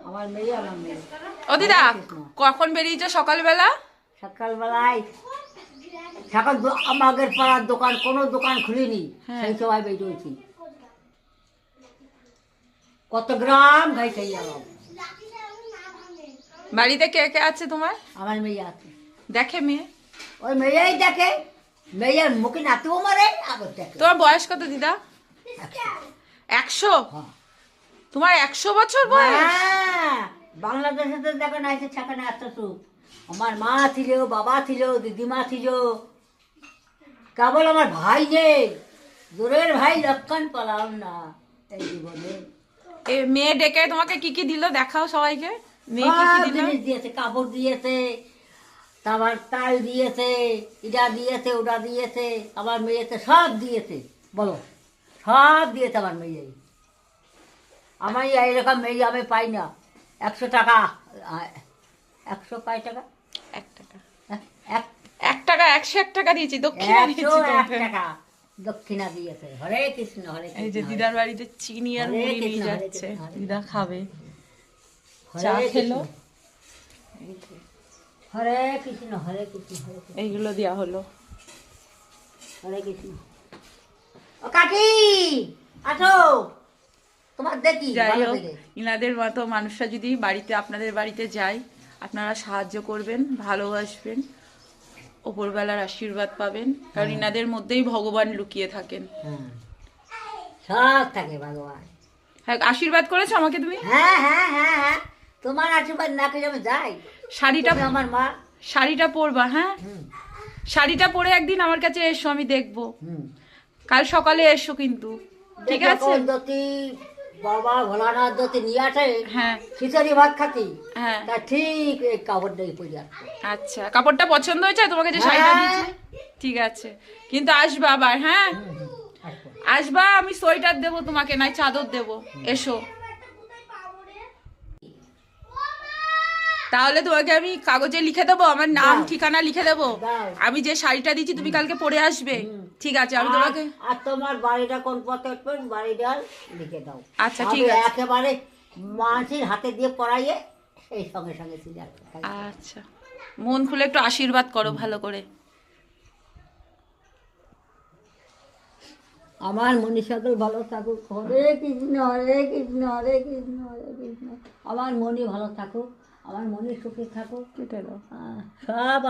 আমার মেয়ে আমার মেয়ে। ও দিদা কখন বেরিয়েছো সকালবেলা? সকালবেলায় আমাদের পাড়ার দোকান কোনো দোকান খুলিনি, সেই সময় বেরিয়েছি। কত গ্রাম খাই খাই আমার। বাড়িতে কে কে আছে তোমার? আমার মেয়ে আছে। দেখে মেয়ে? ওই মেয়েই দেখে, মেয়ের মুখে নাতিও মারে আবার দেখে। তোমার বয়স কত দিদা? 100? তোমার 100 বছর বয়স? হ্যাঁ, বাংলাদেশে তো দেখো না, এসে সেখানে এত সুখ। আমার মা ছিল, বাবা ছিল, দিদিমা ছিল, কেবল আমার ভাই নেই। দূরের ভাই লক্ষণ পালাম না এই জীবনে। এ মেয়ে ডেকে তোমাকে কি কি দিল দেখাও সবাইকে। মেয়ে কি কি সব দিল? জিনিস দিয়েছে, কাপড় দিয়েছে, তারপর তাল দিয়েছে, এটা দিয়েছে, ওটা দিয়েছে, আমার মেয়েতে সব দিয়েছে। বলো, সব দিয়েছে আমার মেয়ে। আমি এইরকম মেয়ে আমি পাই না। 100 টাকা, 100 কয় টাকা? 1 টাকা। এক 1 টাকা, 101 টাকা দিয়েছি, দক্ষিণা দিয়েছি 101 তোমাকে। টাকা দক্ষিণা দিয়েছে। হরে কৃষ্ণ, হরে এই যে কৃষ্ণ, দিদার বাড়িতে চিনি আর হরে মুড়ি নিয়ে কৃষ্ণ, হরে যাচ্ছে, কৃষ্ণ, হরে দিদা খাবে। হরে চা কৃষ্ণ, খেলো, হরে কৃষ্ণ, হরে কৃষ্ণ, হরে কৃষ্ণ, এইগুলো দেওয়া হলো। হরে কৃষ্ণ। ও কাকি, আসো, তোমার দেখি যাই ভালো হোক, করে। ইনাদের মতো মানুষরা যদি বাড়িতে আপনাদের বাড়িতে যায়, আপনারা সাহায্য করবেন, ভালোবাসবেন, ওপরবেলার আশীর্বাদ পাবেন, কারণ ইনাদের মধ্যেই ভগবান লুকিয়ে থাকেন। হ্যাঁ, সব থাকে ভগবান। হ্যাঁ, আশীর্বাদ করেছো আমাকে তুমি? হ্যাঁ হ্যাঁ হ্যাঁ হ্যাঁ, তোমার আশীর্বাদ না খেলে আমি যাই। শাড়িটা, তুমি আমার মা। শাড়িটা পরবা, হ্যাঁ হুম শাড়িটা পরে একদিন আমার কাছে এসো, আমি দেখবো। হুম, কাল সকালে এসো কিন্তু, ঠিক আছে? যদি বাবা ভোলানাথ যদি নিয়ে আসে হ্যাঁ খিচুড়ি ভাত খাতি, হ্যাঁ, তা ঠিক এই কাপড়টাই পরে আসবে। আচ্ছা, কাপড়টা পছন্দ হয়েছে তোমাকে যে শাড়িটা হ্যাঁ। দিয়েছি? ঠিক আছে, কিন্তু আসবা আবার, হ্যাঁ আসবো। আসবা, আমি সোয়েটার দেবো তোমাকে, নাই চাদর দেবো, এসো। তাহলে তোমাকে আমি কাগজে লিখে দেবো, আমার নাম দাও। ঠিকানা লিখে দেবো। দাও। আমি যে শাড়িটা দিচ্ছি তুমি কালকে পরে আসবে, ঠিক আছে? আমি আর- তোমাকে, আর তোমার বাড়িটা কোন পথে উঠবেন, বাড়িটা লিখে দাও। আচ্ছা, আমি ঠিক আছে। একেবারে মানুষের হাতে দিয়ে পড়াইয়ে সেই সঙ্গে সঙ্গে চলে আসবে। আচ্ছা, মন খুলে একটু আশীর্বাদ করো ভালো করে। আমার মনে সকল ভালো থাকুক। হরে কৃষ্ণ, হরে কৃষ্ণ, হরে কৃষ্ণ, হরে কৃষ্ণ। আমার মনে ভালো থাকুক, আমার মনে সুখী থাকুক। কেটে দাও। সব